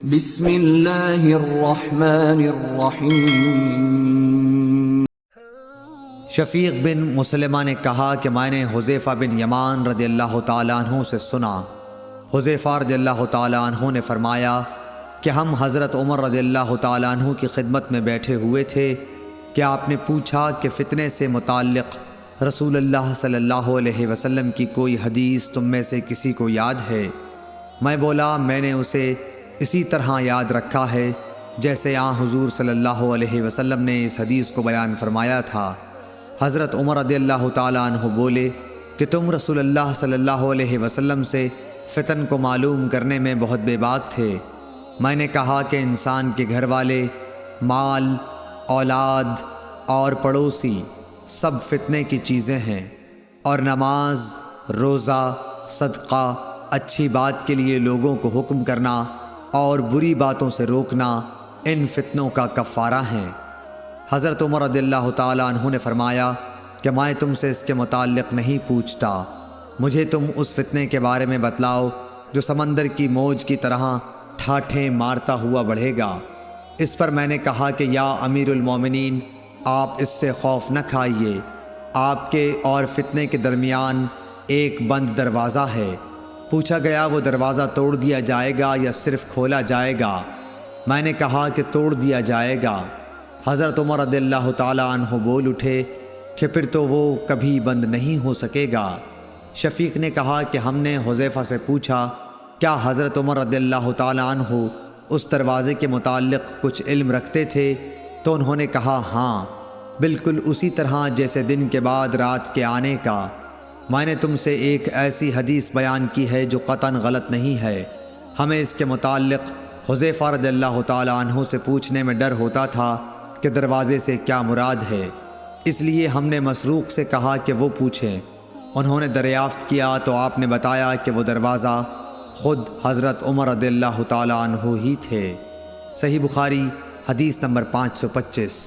بسم اللہ الرحمن الرحیم۔ شفیق بن مسلمہ نے کہا کہ میں نے حذیفہ بن یمان رضی اللہ تعالیٰ عنہ سے سنا۔ حذیفہ رضی اللہ تعالیٰ عنہ نے فرمایا کہ ہم حضرت عمر رضی اللہ تعالیٰ عنہ کی خدمت میں بیٹھے ہوئے تھے کہ آپ نے پوچھا کہ فتنے سے متعلق رسول اللہ صلی اللہ علیہ وسلم کی کوئی حدیث تم میں سے کسی کو یاد ہے؟ میں بولا میں نے اسے اسی طرح یاد رکھا ہے جیسے حضور صلی اللہ علیہ وسلم نے اس حدیث کو بیان فرمایا تھا۔ حضرت عمر رضی اللہ تعالیٰ عنہ بولے کہ تم رسول اللہ صلی اللہ علیہ وسلم سے فتن کو معلوم کرنے میں بہت بے باک تھے۔ میں نے کہا کہ انسان کے گھر والے، مال، اولاد اور پڑوسی سب فتنے کی چیزیں ہیں، اور نماز، روزہ، صدقہ، اچھی بات کے لیے لوگوں کو حکم کرنا اور بری باتوں سے روکنا ان فتنوں کا کفارہ ہیں۔ حضرت عمر رضی اللہ تعالیٰ عنہ نے فرمایا کہ میں تم سے اس کے متعلق نہیں پوچھتا، مجھے تم اس فتنے کے بارے میں بتلاؤ جو سمندر کی موج کی طرح ٹھاٹھیں مارتا ہوا بڑھے گا۔ اس پر میں نے کہا کہ یا امیر المومنین، آپ اس سے خوف نہ کھائیے، آپ کے اور فتنے کے درمیان ایک بند دروازہ ہے۔ پوچھا گیا وہ دروازہ توڑ دیا جائے گا یا صرف کھولا جائے گا؟ میں نے کہا کہ توڑ دیا جائے گا۔ حضرت عمر رضی اللہ تعالیٰ عنہ بول اٹھے کہ پھر تو وہ کبھی بند نہیں ہو سکے گا۔ شفیق نے کہا کہ ہم نے حذیفہ سے پوچھا کیا حضرت عمر رضی اللہ تعالیٰ عنہ اس دروازے کے متعلق کچھ علم رکھتے تھے؟ تو انہوں نے کہا ہاں، بالکل اسی طرح جیسے دن کے بعد رات کے آنے کا۔ میں نے تم سے ایک ایسی حدیث بیان کی ہے جو قطعاً غلط نہیں ہے۔ ہمیں اس کے متعلق حذیفہ رضی اللہ تعالیٰ عنہ سے پوچھنے میں ڈر ہوتا تھا کہ دروازے سے کیا مراد ہے، اس لیے ہم نے مسروق سے کہا کہ وہ پوچھیں۔ انہوں نے دریافت کیا تو آپ نے بتایا کہ وہ دروازہ خود حضرت عمر رضی اللہ تعالیٰ عنہ ہی تھے۔ صحیح بخاری حدیث نمبر 525۔